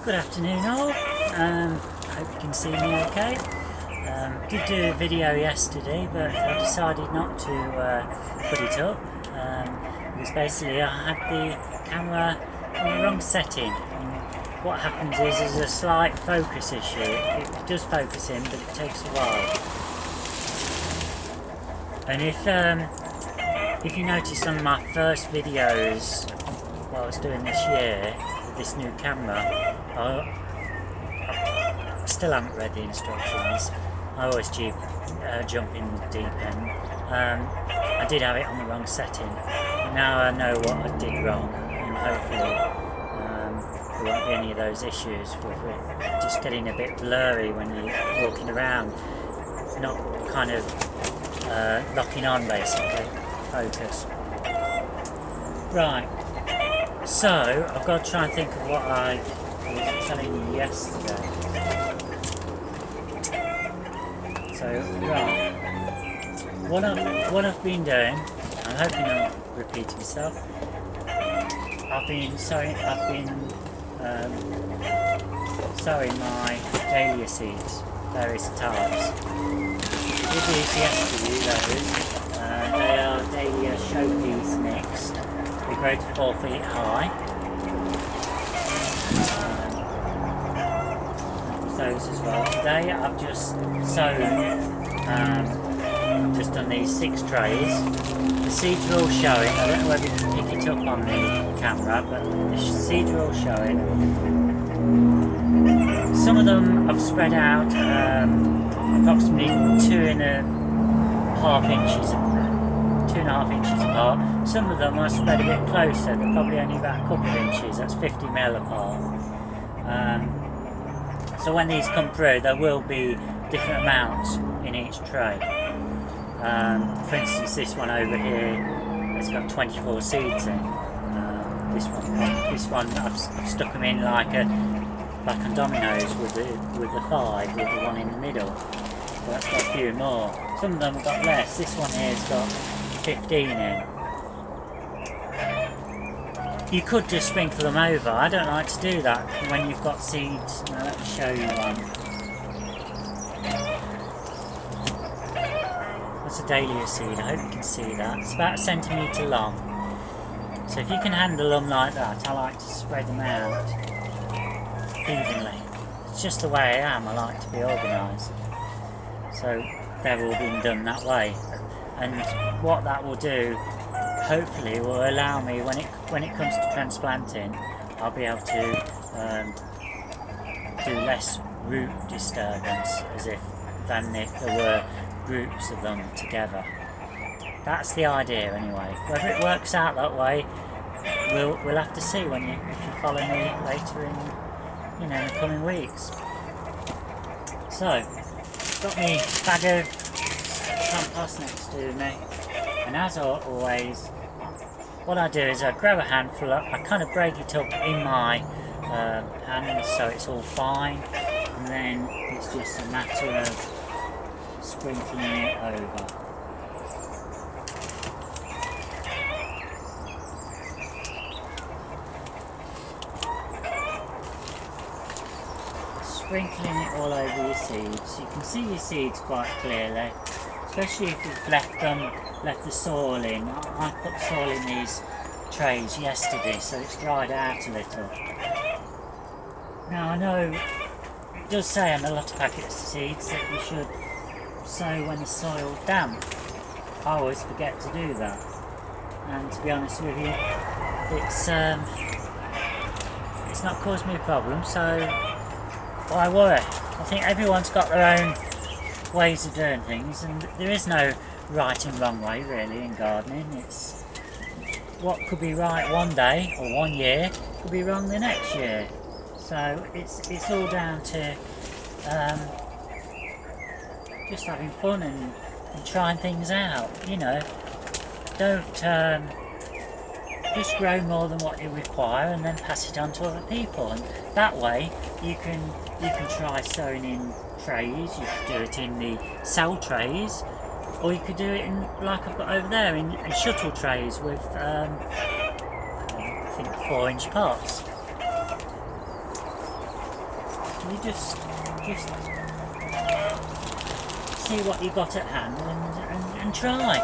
Good afternoon all, hope you can see me okay. Did do a video yesterday but I decided not to put it up because basically I had the camera on the wrong setting, and what happens is there's a slight focus issue. It does focus in but it takes a while, and if you notice on my first videos what I was doing this year with this new camera, I still haven't read the instructions. I always jump in the deep end. I did have it on the wrong setting, but now I know what I did wrong, and hopefully there won't be any of those issues with it just getting a bit blurry when you're walking around, not kind of locking on basically, focus. Right, so I've got to try and think of what I was telling you yesterday. So, right, what I've been doing, I'm hoping I'm repeating myself. I've been sowing my dahlia seeds, various types. I did these yesterday, those. They are dahlia showpiece mixed. They grow to 4 feet high. Those as well. Today I've just sown, just done these 6 trays. The seeds are all showing. I don't know whether you can pick it up on the camera, but the seeds are all showing. Some of them I've spread out approximately 2.5 inches apart. Some of them I spread a bit closer. They're probably only about a couple of inches. That's 50 mil apart. So when these come through, there will be different amounts in each tray. For instance, this one over here has got 24 seeds in. This one I've stuck them in like on dominoes with the 5, with the one in the middle. So that's got a few more. Some of them have got less. This one here's got 15 in. You could just sprinkle them over. I don't like to do that when you've got seeds. Now let me show you one. That's a dahlia seed. I hope you can see that. It's about 1 centimetre long. So if you can handle them like that, I like to spread them out evenly. It's just the way I am. I like to be organised. So they're all being done that way. And what that will do, hopefully, will allow me, when it comes to transplanting, I'll be able to do less root disturbance than if there were groups of them together. That's the idea anyway. Whether it works out that way, we'll have to see if you follow me later in the coming weeks. So, got me bag of compost next to me. And as always, what I do is I grab a handful up, I kind of break it up in my hands so it's all fine, and then it's just a matter of sprinkling it over. Sprinkling it all over your seeds. You can see your seeds quite clearly, especially if you've left the soil in. I put soil in these trays yesterday, so it's dried out a little. Now I know it does say on a lot of packets of seeds that you should sow when the soil's damp. I always forget to do that, and to be honest with you, it's not caused me a problem, so why worry? I think everyone's got their own ways of doing things, and there is no right and wrong way really in gardening. It's what could be right one day or one year could be wrong the next year. So it's all down to just having fun and trying things out. Don't just grow more than what you require and then pass it on to other people, and that way you can try sowing in trays. You could do it in the cell trays, or you could do it in, like I've got over there, in shuttle trays with I think 4-inch pots. You just see what you got at hand and try.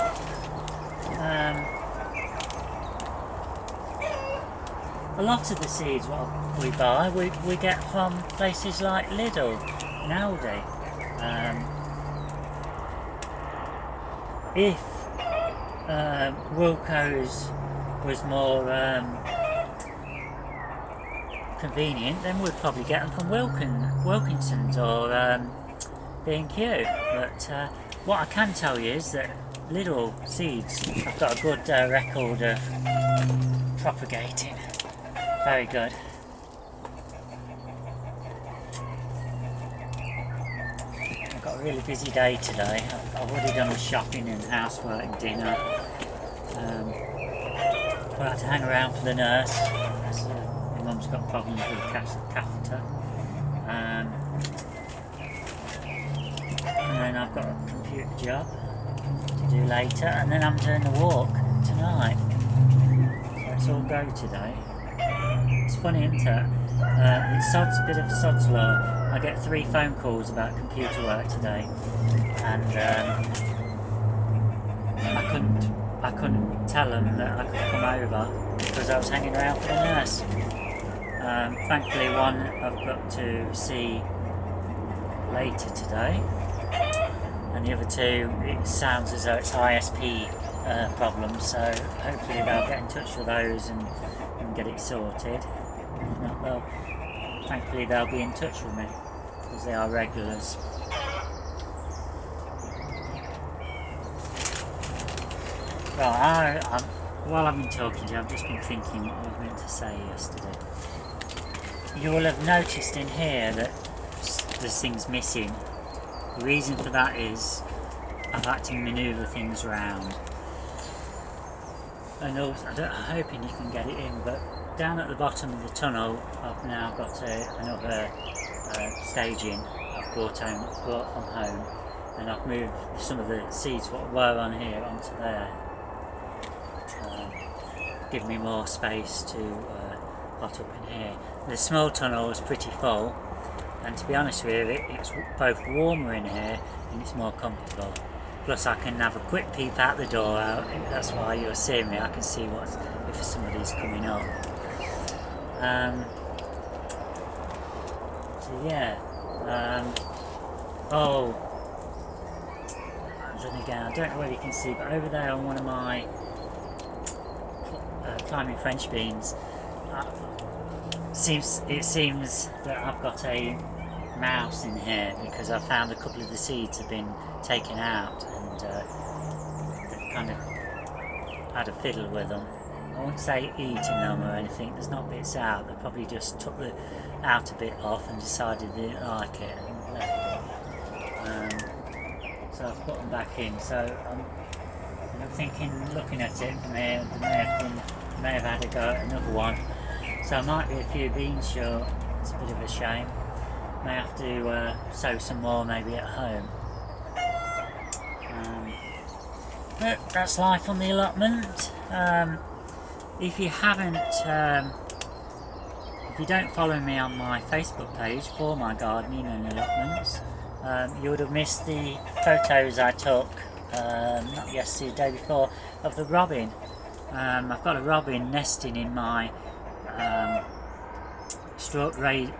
A lot of the seeds what we buy, we get from places like Lidl and Aldi. If Wilco's was more convenient, then we'd probably get them from Wilkinson's or B&Q. But what I can tell you is that Lidl seeds have got a good record of propagating. Very good. I've got a really busy day today. I've already done the shopping and housework and dinner. We'll have to hang around for the nurse. My mum's got problems with the catheter. And then I've got a computer job to do later, and then I'm doing the walk tonight. So it's all go today. It's funny, isn't it? It's a bit of sod's law. I get 3 phone calls about computer work today, and I couldn't tell them that I could come over because I was hanging around for the nurse. Thankfully, one I've got to see later today, and the other 2, it sounds as though it's ISP problems, so hopefully they'll get in touch with those and get it sorted. If not, thankfully they'll be in touch with me because they are regulars. Right, while I've been talking to you, I've just been thinking what I was meant to say yesterday. You will have noticed in here that there's things missing. The reason for that is I've had to manoeuvre things around. And also, I'm hoping you can get it in, but down at the bottom of the tunnel I've now got another staging I've brought from home, and I've moved some of the seeds what were on here onto there. Give me more space to pot up in here. The small tunnel was pretty full, and to be honest with you, it's both warmer in here and it's more comfortable. Plus I can have a quick peep out the door that's why you're seeing me, I can see if somebody's coming up. So yeah, then again, I don't know whether you can see, but over there on one of my climbing French beans, it seems that I've got a mouse in here because I found a couple of the seeds have been taken out, and they've kind of had a fiddle with them. I won't say eating them or anything, there's not bits out, they probably just took the outer bit off and decided they didn't like it and left it. So I've put them back in, so I'm thinking, looking at it, they may have had a go at another one, so I might be a few beans short. It's a bit of a shame. May have to sow some more maybe at home. But that's life on the allotment. If you don't follow me on my Facebook page for my gardening and allotments, you would have missed the photos I took, not yesterday, the day before, of the robin. I've got a robin nesting in my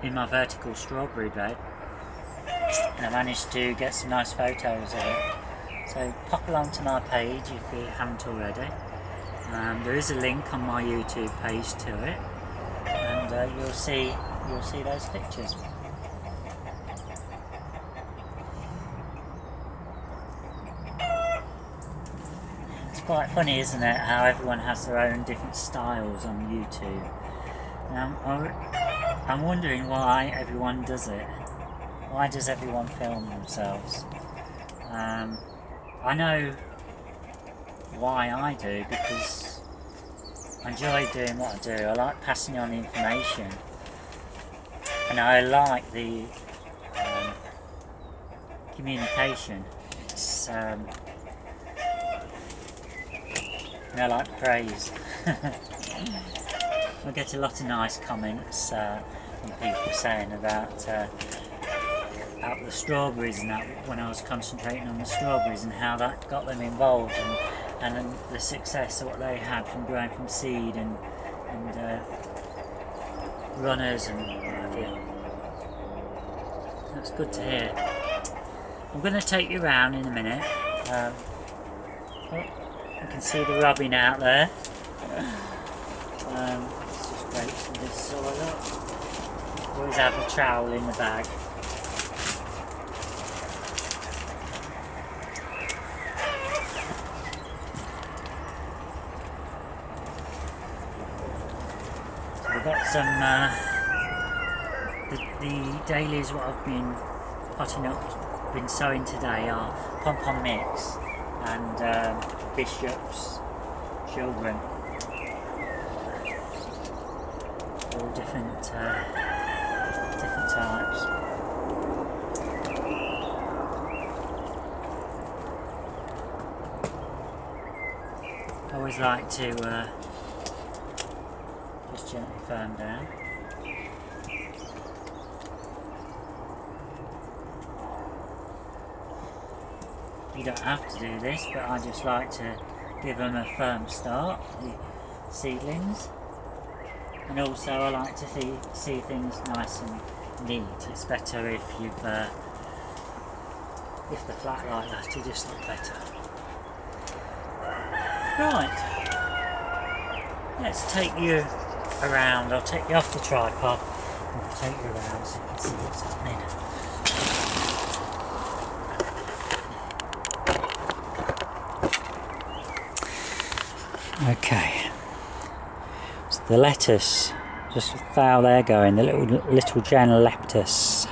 in my vertical strawberry bed, and I managed to get some nice photos of it. So pop along to my page if you haven't already. There is a link on my YouTube page to it, and you'll see those pictures. It's quite funny, isn't it, how everyone has their own different styles on YouTube. Now, I'm wondering why everyone does it. Why does everyone film themselves? I know why I do, because I enjoy doing what I do. I like passing on information, and I like the communication. It's I like praise. I get a lot of nice comments. and people were saying about the strawberries and that, when I was concentrating on the strawberries and how that got them involved, and then the success of what they had from growing from seed and runners and what have you. That's good to hear. I'm going to take you around in a minute. You can see the robin out there. Let's just break some of this soil up. Always have a trowel in the bag. So we've got some the dailies what I've been potting up, been sowing today are pom-pom mix and Bishop's children. All different types. I always like to just gently firm down. You don't have to do this, but I just like to give them a firm start, the seedlings. And also I like to see things nice and neat. It's better if you've if they're flat like that, you just look better. Right, let's take you around. I'll take you off the tripod and take you around so you can see what's happening. Okay, so the lettuce, just how they're going, the little Leptus.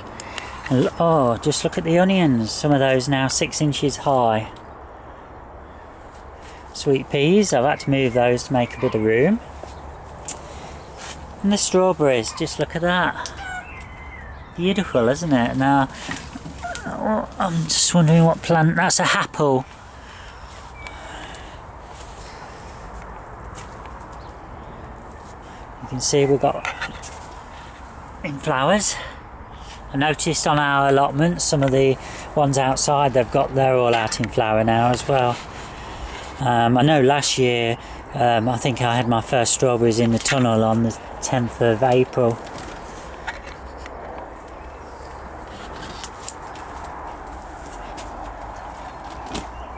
And oh, just look at the onions, some of those now 6 inches high. Sweet peas, I've had to move those to make a bit of room. And the strawberries, just look at that. Beautiful, isn't it? Now, I'm just wondering what plant, that's a apple. You can see we've got in flowers. I noticed on our allotment some of the ones outside they're all out in flower now as well. I know last year I think I had my first strawberries in the tunnel on the 10th of April.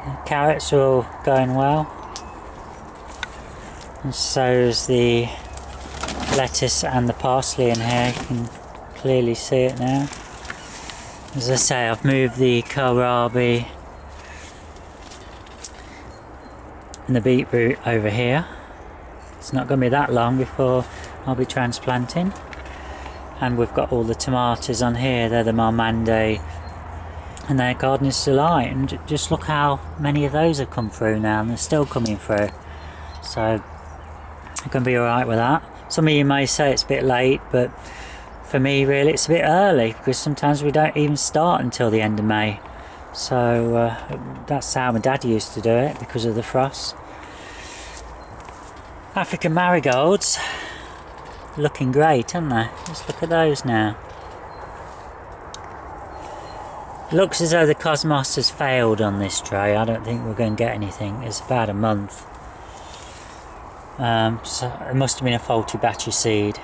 The carrots are all going well, and so is the lettuce and the parsley in here. You can clearly see it now. As I say, I've moved the kohlrabi and the beetroot over here. It's not going to be that long before I'll be transplanting. And we've got all the tomatoes on here. They're the Marmande and they're Gardener's Delight. And just look how many of those have come through now, and they're still coming through. So I'm going to be alright with that. Some of you may say it's a bit late, but for me really it's a bit early, because sometimes we don't even start until the end of May. So that's how my dad used to do it, because of the frost. African marigolds, looking great, aren't they? Just look at those now. It looks as though the cosmos has failed on this tray. I don't think we're going to get anything. It's about a month. So it must have been a faulty batch of seed.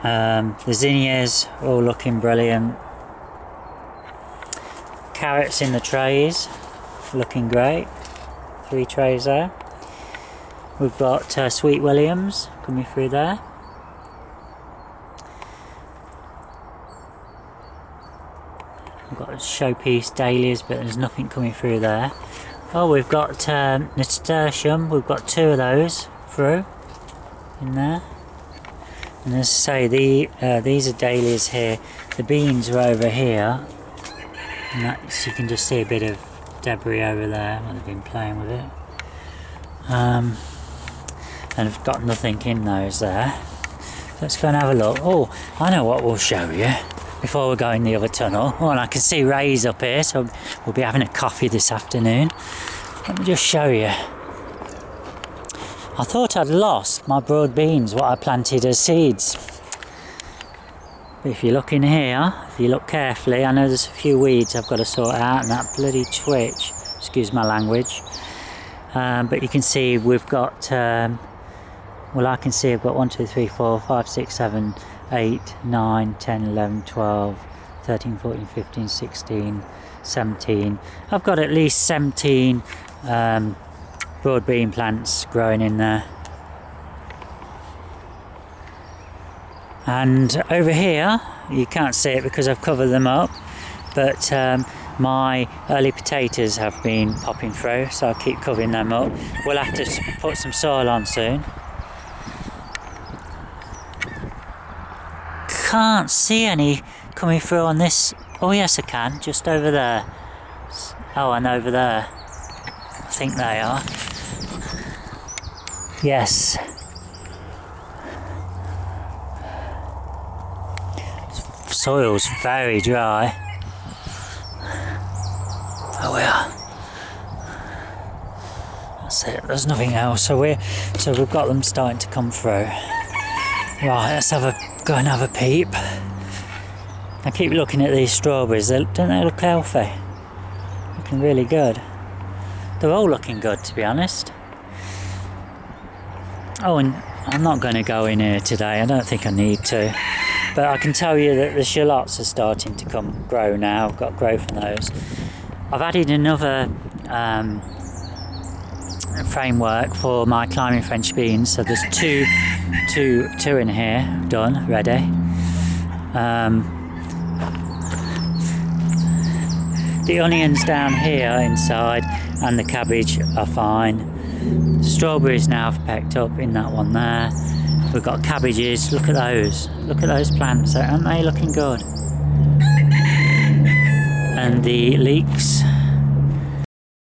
The zinnias all looking brilliant. Carrots in the trays, looking great. 3 trays there. We've got Sweet Williams coming through there. We've got showpiece dahlias, but there's nothing coming through there. Oh, we've got nasturtium. We've got 2 of those through in there. And as I say, these are dahlias here. The beans are over here, and that's, you can just see a bit of debris over there when they've been playing with it. And I've got nothing in those there. Let's go and have a look. Oh, I know what we'll show you before we go in the other tunnel. Oh, and I can see Ray's up here, so we'll be having a coffee this afternoon. Let me just show you. I thought I'd lost my broad beans, what I planted as seeds. But if you look in here, if you look carefully, I know there's a few weeds I've got to sort out, and that bloody twitch, excuse my language. But you can see we've got, well, I can see I've got 1, 2, 3, 4, 5, 6, 7, 8, 9, 10, 11, 12, 13, 14, 15, 16, 17. I've got at least 17 broad bean plants growing in there. And over here, you can't see it because I've covered them up, but my early potatoes have been popping through, so I'll keep covering them up. We'll have to put some soil on soon. Can't see any coming through on this. Oh yes I can, just over there. Oh, and over there. I think they are. Yes. Soil's very dry. Oh yeah. That's it. There's nothing else. So we've got them starting to come through. Right, let's go and have a peep. I keep looking at these strawberries. Don't they look healthy? Looking really good. They're all looking good, to be honest. Oh, and I'm not going to go in here today. I don't think I need to. But I can tell you that the shallots are starting to grow now. I've got growth on those. I've added another framework for my climbing French beans. So there's two in here, done, ready. The onions down here inside and the cabbage are fine. Strawberries now have pecked up in that one there. We've got cabbages. Look at those. Look at those plants. Aren't they looking good? And the leeks